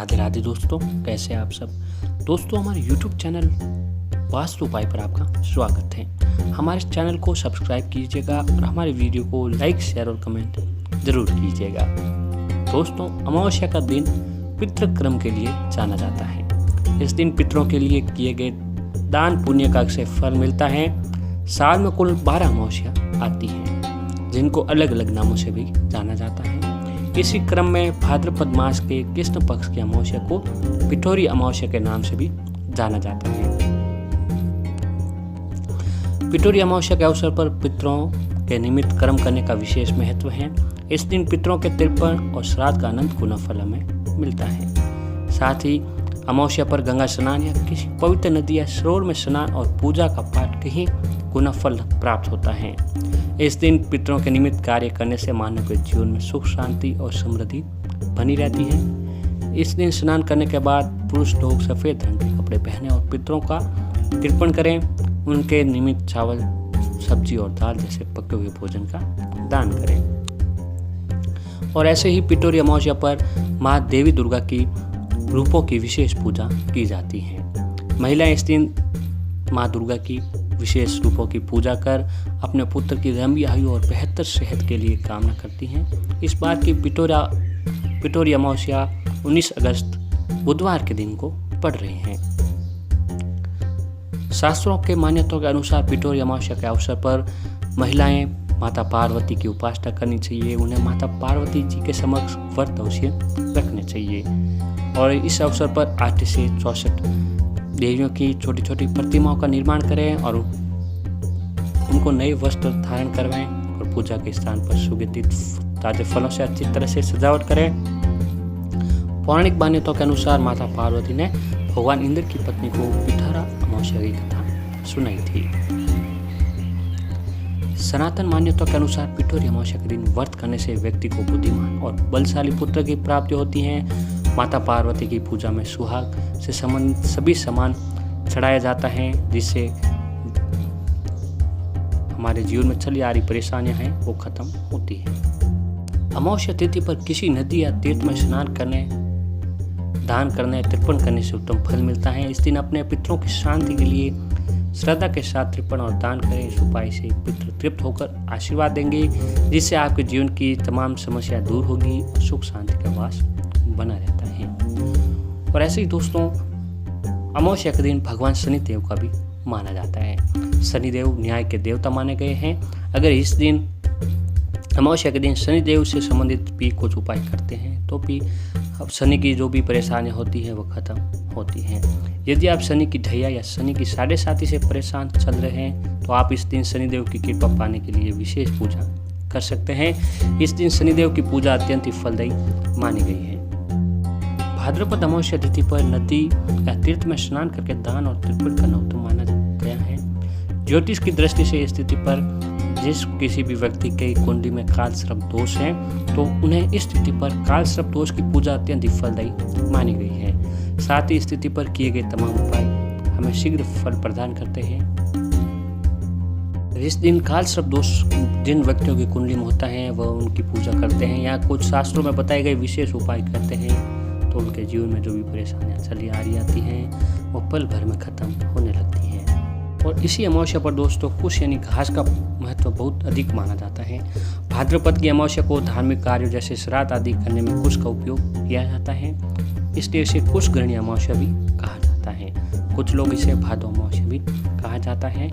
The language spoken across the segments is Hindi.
राधे राधे दोस्तों, कैसे हैं आप सब। दोस्तों, हमारे YouTube चैनल वास्तु उपाय पर आपका स्वागत है। हमारे चैनल को सब्सक्राइब कीजिएगा और हमारे वीडियो को लाइक, शेयर और कमेंट जरूर कीजिएगा। दोस्तों, अमावस्या का दिन पितृक्रम के लिए जाना जाता है। इस दिन पितरों के लिए किए गए दान पुण्य का अक्षय फल मिलता है। साल में कुल 12 अमावस्या आती हैं, जिनको अलग अलग नामों से भी जाना जाता है। इसी क्रम में भाद्रपद मास के कृष्ण पक्ष की अमावस्या को पिठोरी अमावस्या के नाम से भी जाना जाता है। पिठोरी अमावस्या के अवसर पर पितरों के निमित्त कर्म करने का विशेष महत्व है। इस दिन पितरों के तर्पण और श्राद्ध का अनंत गुना फल हमें मिलता है। साथ ही अमावस्या पर गंगा स्नान या किसी पवित्र नदी या सरोवर में स्नान और पूजा का पाठ कहीं गुना फल प्राप्त होता है। इस दिन पितरों के निमित्त कार्य करने से मानव के जीवन में सुख, शांति और समृद्धि बनी रहती है। इस दिन स्नान करने के बाद पुरुष लोग सफेद रंग के कपड़े पहने और पितरों का तर्पण करें। उनके निमित्त चावल, सब्जी और दाल जैसे पके हुए भोजन का दान करें। और ऐसे ही पिठोरी अमावस्या पर माँ देवी दुर्गा की रूपों की विशेष पूजा की जाती है। महिलाएं इस दिन माँ दुर्गा की विशेष रूपों की पूजा कर अपने पुत्र की लंबी आयु और बेहतर सेहत के लिए कामना करती हैं। इस बार की पिठोरी अमावस्या 19 अगस्त बुधवार के दिन को पड़ रही है। शास्त्रों के मान्यताओं के अनुसार पिठोरी अमावस्या के अवसर पर महिलाएं माता पार्वती की उपासना करनी चाहिए। उन्हें माता पार्वती जी के समक्ष व्रत अवश्य रखने चाहिए। और इस अवसर पर 8 से 64 देवियों की छोटी छोटी प्रतिमाओं का निर्माण करें और उनको नए वस्त्र धारण करवाएं और पूजा के स्थान पर सुगंधित ताजे फलों से अच्छी तरह से सजावट करें। पौराणिक मान्यताओं के अनुसार माता पार्वती ने भगवान इंद्र की पत्नी को पिठोरा अमावस्या की कथा सुनाई थी। सनातन मान्यताओं के अनुसार पिठोरी अमावस्या के दिन व्रत करने से व्यक्ति को बुद्धिमान और बलशाली पुत्र की प्राप्ति होती है। माता पार्वती की पूजा में सुहाग से संबंधित सभी सामान चढ़ाया जाता है, जिससे हमारे जीवन में चली आ रही परेशानियां हैं वो खत्म होती है। अमावस्या तिथि पर किसी नदी या तीर्थ में स्नान करने, दान करने, तर्पण करने से उत्तम फल मिलता है। इस दिन अपने पितरों की शांति के लिए श्रद्धा के साथ तर्पण और दान करें। इस उपाय से पितृ तृप्त होकर आशीर्वाद देंगे, जिससे आपके जीवन की तमाम समस्या दूर होगी और सुख शांति का वास बना रहता है। और ऐसे ही दोस्तों, अमावस्या के दिन भगवान शनिदेव का भी माना जाता है। शनिदेव न्याय के देवता माने गए हैं। अगर इस दिन अमावस्या के दिन शनिदेव से संबंधित भी कुछ उपाय करते हैं तो भी अब शनि की जो भी परेशानियां होती है वो खत्म होती हैं। यदि आप शनि की ढैया या शनि की 7.5 से परेशान चल रहे हैं तो आप इस दिन शनिदेव की कृपा पाने के लिए विशेष पूजा कर सकते हैं। इस दिन शनिदेव की पूजा अत्यंत ही फलदायी मानी गई है। भाद्रपद अमावस्या तिथि पर नदी या तीर्थ में स्नान करके दान और तर्पण करना उत्तम माना गया है। ज्योतिष की दृष्टि से इस तिथि पर जिस किसी भी व्यक्ति के कुंडली में काल सर्प दोष है तो उन्हें इस तिथि पर काल सर्प दोष की पूजा अत्यंत फलदायी मानी गई है। साथ ही इस तिथि पर किए गए तमाम उपाय हमें शीघ्र फल प्रदान करते हैं। इस दिन काल सर्प दोष जिन व्यक्तियों की कुंडली में होता है वह उनकी पूजा करते हैं या कुछ शास्त्रों में बताए गए विशेष उपाय करते हैं तो उनके जीवन में जो भी परेशानियां चली आ रही आती हैं वो पल भर में खत्म होने लगती हैं। और इसी अमावस्या पर दोस्तों कुश यानी घास का महत्व बहुत अधिक माना जाता है। भाद्रपद की अमावस्या को धार्मिक कार्यों जैसे श्राद्ध आदि करने में कुश का उपयोग किया जाता है, इसलिए इसे कुशग्रहणी अमावस्या भी कहा जाता है। कुछ लोग इसे भादो अमावस्या भी कहा जाता है।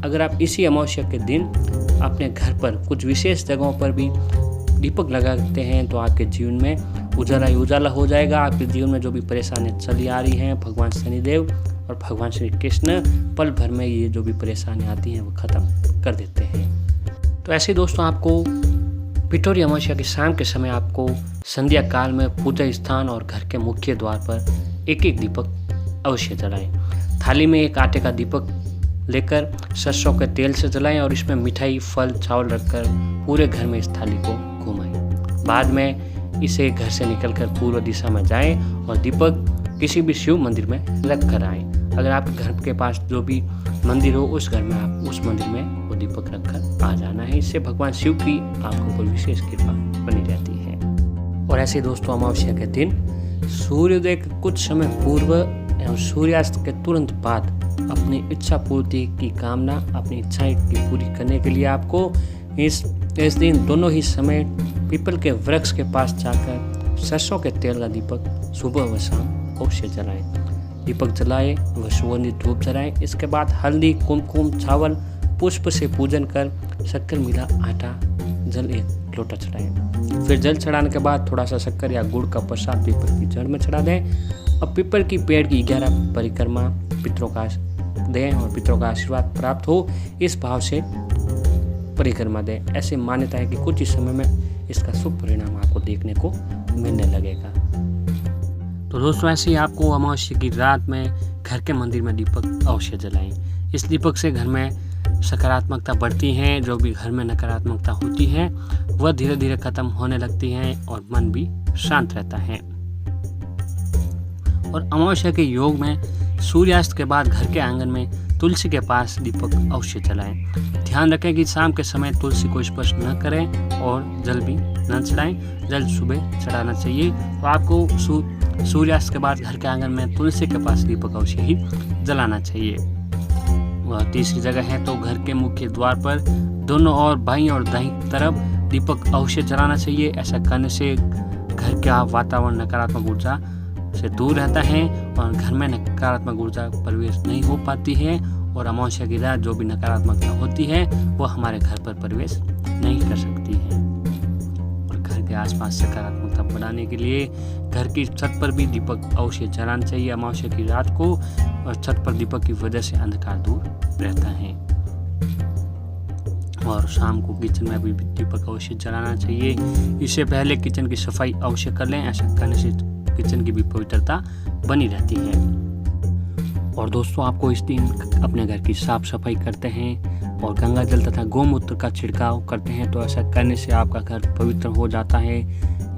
अगर आप इसी अमावस्या के दिन अपने घर पर कुछ विशेष जगहों पर भी दीपक लगाते हैं तो आपके जीवन में उजाला ही उजाला हो जाएगा। आपके जीवन में जो भी परेशानियां चली आ रही हैं भगवान शनिदेव और भगवान श्री कृष्ण पल भर में ये जो भी परेशानियां आती हैं वो खत्म कर देते हैं। तो ऐसे दोस्तों, आपको पिठोरी अमावस्या की शाम के समय आपको संध्या काल में पूजा स्थान और घर के मुख्य द्वार पर एक एक दीपक अवश्य जलाएं। थाली में एक आटे का दीपक लेकर सरसों के तेल से जलाएं और इसमें मिठाई, फल, चावल रखकर पूरे घर में इस थाली को घुमाएं। बाद में इसे घर से निकलकर पूर्व दिशा में जाएं और दीपक किसी भी शिव मंदिर में रख कर आएं। अगर आपके घर के पास जो भी मंदिर हो उस घर में आप उस मंदिर में वो दीपक रखकर आ जाना है। इससे भगवान शिव की आपके ऊपर विशेष कृपा बनी रहती है। और ऐसे ही दोस्तों अमावस्या के दिन सूर्योदय के कुछ समय पूर्व एवं सूर्यास्त के तुरंत बाद अपनी इच्छा पूर्ति की कामना, अपनी इच्छाएं की पूरी करने के लिए आपको इस दिन दोनों ही समय पीपल के वृक्ष के पास जाकर सरसों के तेल का दीपक सुबह व शाम अवश्य जलाएं। दीपक जलाएं व सुगंधित धूप जलाएं। इसके बाद हल्दी, कुमकुम, चावल, पुष्प से पूजन कर शक्कर मिला आटा, जल एक लोटा चढ़ाएं। फिर जल चढ़ाने के बाद थोड़ा सा शक्कर या गुड़ का प्रसाद पीपल की जड़ में चढ़ा दें। अब पीपल की पेड़ की 11 परिक्रमा पितरों का दें और पितरों का आशीर्वाद प्राप्त हो, इस भाव से परिक्रमा दें। ऐसी मान्यता है कि कुछ ही समय में इसका शुभ परिणाम आपको देखने को मिलने लगेगा। तो दोस्तों ऐसे ही आपको अमावस्या की रात में घर के मंदिर में दीपक अवश्य जलाएं। इस दीपक से घर में सकारात्मकता बढ़ती है, जो भी घर में नकारात्मकता होती है वह धीरे धीरे खत्म होने लगती है और मन भी शांत रहता है। और अमावस्या के योग में सूर्यास्त के बाद घर के आंगन में तुलसी के पास दीपक अवश्य जलाएं। ध्यान रखें कि शाम के समय तुलसी को स्पर्श न करें और जल भी न चढ़ाएं। जल सुबह चढ़ाना चाहिए। तो आपको सूर्यास्त के बाद घर के आंगन में तुलसी के पास दीपक अवश्य ही जलाना चाहिए। वह तीसरी जगह है तो घर के मुख्य द्वार पर दोनों ओर बाईं और दाईं तरफ दीपक अवश्य जलाना चाहिए। ऐसा करने से घर का वातावरण नकारात्मक ऊर्जा से दूर रहता है और घर में नकारात्मक ऊर्जा प्रवेश नहीं हो पाती है और अमावस्या की रात जो भी नकारात्मकता होती है वो हमारे घर पर प्रवेश नहीं कर सकती है। और घर के आसपास सकारात्मकता बढ़ाने के लिए घर की छत पर भी दीपक अवश्य जलाना चाहिए अमावस्या की रात को, और छत पर दीपक की वजह से अंधकार दूर रहता है। और शाम को किचन में भी दीपक अवश्य जलाना चाहिए। इससे पहले किचन की सफाई अवश्य कर लें। ऐसा करने से किचन की भी पवित्रता बनी रहती है। और दोस्तों आपको इस दिन अपने घर की साफ सफाई करते हैं और गंगा जल तथा गोमूत्र का छिड़काव करते हैं, तो ऐसा करने से आपका घर पवित्र हो जाता है।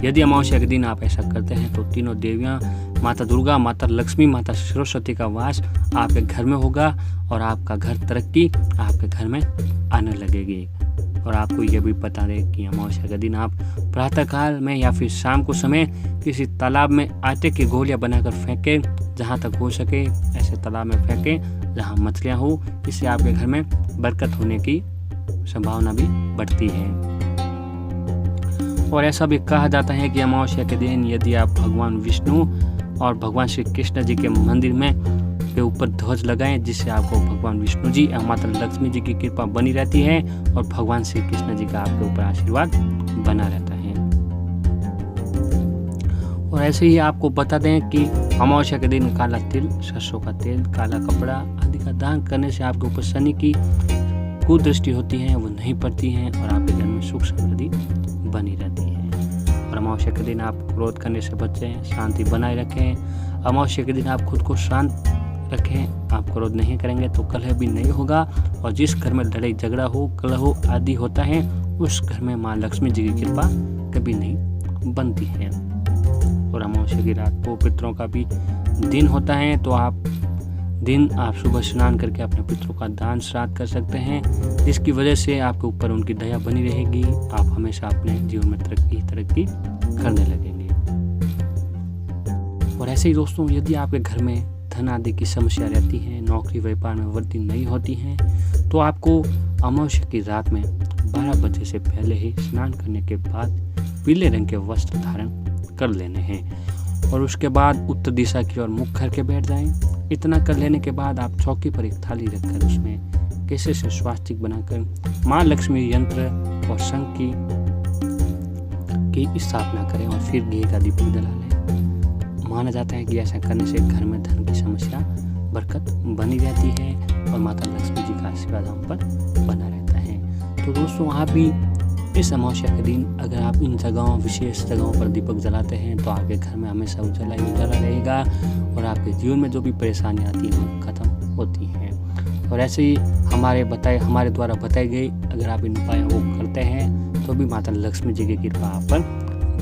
यदि अमावस्या के दिन आप ऐसा करते हैं तो तीनों देवियां, माता दुर्गा, माता लक्ष्मी, माता सरस्वती का वास आपके घर में होगा और आपका घर तरक्की आपके घर में आने लगेगी। और आपको यह भी बता दें कि अमावस्या के दिन आप प्रातःकाल में या फिर शाम को समय किसी तालाब में आटे की गोलियां बनाकर फेंकें। जहां तक हो सके ऐसे तालाब में फेंकें जहां मछलियां हो। इससे आपके घर में बरकत होने की संभावना भी बढ़ती है। और ऐसा भी कहा जाता है कि अमावस्या के दिन यदि आप भगवान विष्णु और भगवान श्री कृष्ण जी के मंदिर में के ऊपर ध्वज लगाएं, जिससे आपको भगवान विष्णु जी और माता लक्ष्मी जी की कृपा बनी रहती है और भगवान श्री कृष्ण जी का आपके ऊपर आशीर्वाद बना रहता है। और ऐसे ही आपको बता दें कि अमावस्या के दिन काला तिल, सरसों का तेल, काला कपड़ा आदि का दान करने से आपके ऊपर शनि की कुदृष्टि होती है वो नहीं पड़ती है और आपके घर में सुख समृद्धि बनी रहती है। और अमावस्या के दिन आप क्रोध करने से बचें, शांति बनाए रखें। अमावस्या के दिन आप खुद को शांत रखें। आप क्रोध नहीं करेंगे तो कलह भी नहीं होगा और जिस घर में लड़ाई झगड़ा हो, कलह हो आदि होता है उस घर में माँ लक्ष्मी जी की कृपा कभी नहीं बनती है। और अमावस्या की रात को पितरों का भी दिन होता है, तो आप सुबह स्नान करके अपने पितरों का दान श्राद्ध कर सकते हैं, जिसकी वजह से आपके ऊपर उनकी दया बनी रहेगी। आप हमेशा अपने जीवन में तरक्की करने लगेंगे। और ऐसे ही दोस्तों यदि आपके घर में धन आदि की समस्या रहती है, नौकरी व्यापार में वृद्धि नहीं होती है, तो आपको अमावस्या की रात में 12 बजे से पहले ही स्नान करने के बाद पीले रंग के वस्त्र धारण कर लेने हैं और उसके बाद उत्तर दिशा की ओर मुख करके बैठ जाएं। इतना कर लेने के बाद आप चौकी पर एक थाली रखकर उसमें केसर से स्वास्तिक बनाकर माँ लक्ष्मी यंत्र और शंख की स्थापना करें और फिर घी का दीपक जला लें। माना जाता है कि ऐसा करने से घर में धन की समस्या बरकत बनी रहती है और माता लक्ष्मी जी का आशीर्वाद हम पर बना रहता है। तो दोस्तों आप भी इस अमावस्या के दिन अगर आप इन जगहों, विशेष जगहों पर दीपक जलाते हैं तो आपके घर में हमेशा उजाला ही उजाला रहेगा और आपके जीवन में जो भी परेशानी आती है वो खत्म होती हैं। और ऐसे ही हमारे द्वारा बताई गई अगर आप इन उपायों को करते हैं तो भी माता लक्ष्मी जी की कृपा आप पर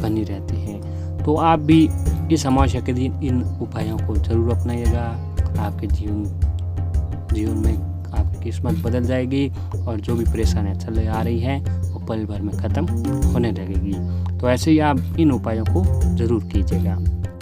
बनी रहती है। तो आप भी इस अमावस्या के दिन इन उपायों को जरूर अपनाइएगा। आपके जीवन में आपकी किस्मत बदल जाएगी और जो भी परेशानियाँ चल आ रही हैं वो पल भर में ख़त्म होने लगेगी। तो ऐसे ही आप इन उपायों को ज़रूर कीजिएगा।